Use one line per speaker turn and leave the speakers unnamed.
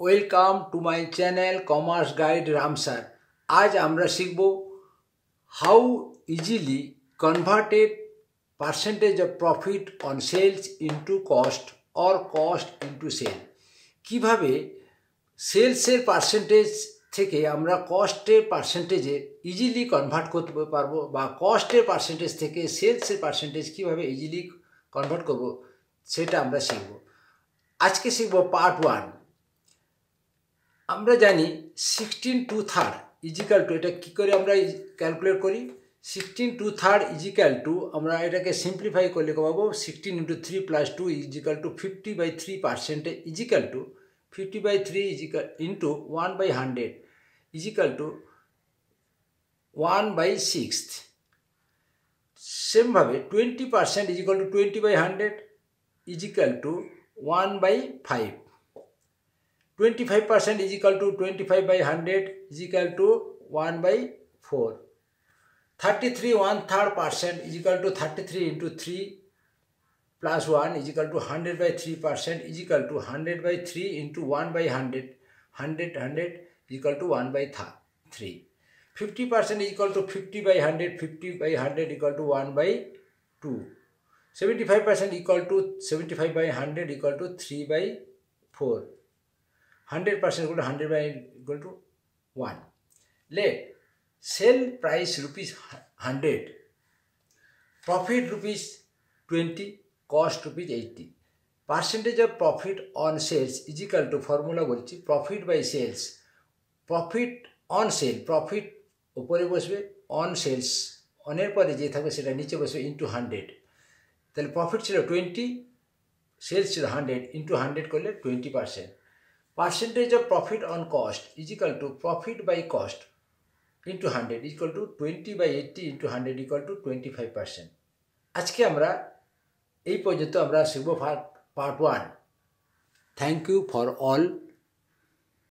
Welcome to my channel commerce guide Ram sir. আজ আমরা শিখব how easily converted percentage of profit on sales into cost or cost into sale. কীভাবে সেলসের percentage থেকে আমরা কস্টের পার্সেন্টেজে easily convert করতে পারবো, বা কস্টের পার্সেন্টেজ থেকে সেলসের পার্সেন্টেজ কীভাবে ইজিলি কনভার্ট করব সেটা আমরা শিখব। আজকে শিখব পার্ট 1। আমরা জানি 16/3 ইজিক্যাল টু, এটা কী করে আমরা ক্যালকুলেট করি। 16/3 ইজিক্যাল টু, আমরা এটাকে সিম্পলিফাই করলে পাবো 16 × 3 + 2 is equal to 50/3% is equal to 50/3 is equal into 1/100 is equal to 1/6। সেমভাবে 20% is equal to 20/100 is equal to 1/5। 25% is equal to 25/100 is equal to 1/4. 33 1/3% is equal to 33 into 3 plus 1 is equal to 100/3% is equal to 100/3 into 1/100. 100 is equal to 1/3. 50% is equal to 50/100. 50/100 equal to 1/2. 75% equal to 75/100 equal to 3/4. 100% equal to 100 equal to 1. Let sell price ₹100, profit ₹20, cost ₹80. Percentage of profit on sales is equal to, formula বলছি, profit by sales. Profit on sale, profit উপরে বসবে, on sales অনের পরে যে থাকবে সেটা নিচে বসবে, into 100। তাহলে প্রফিট ছিল 20, সেলস ছিল 100, ইন্টু 100 করলে 20%। Percentage of profit on cost is equal to profit by cost into 100 is equal to 20/80 into 100 equal to 25%. আজকে আমরা এই পর্যন্ত আমরা শিখব part 1। Thank you for all.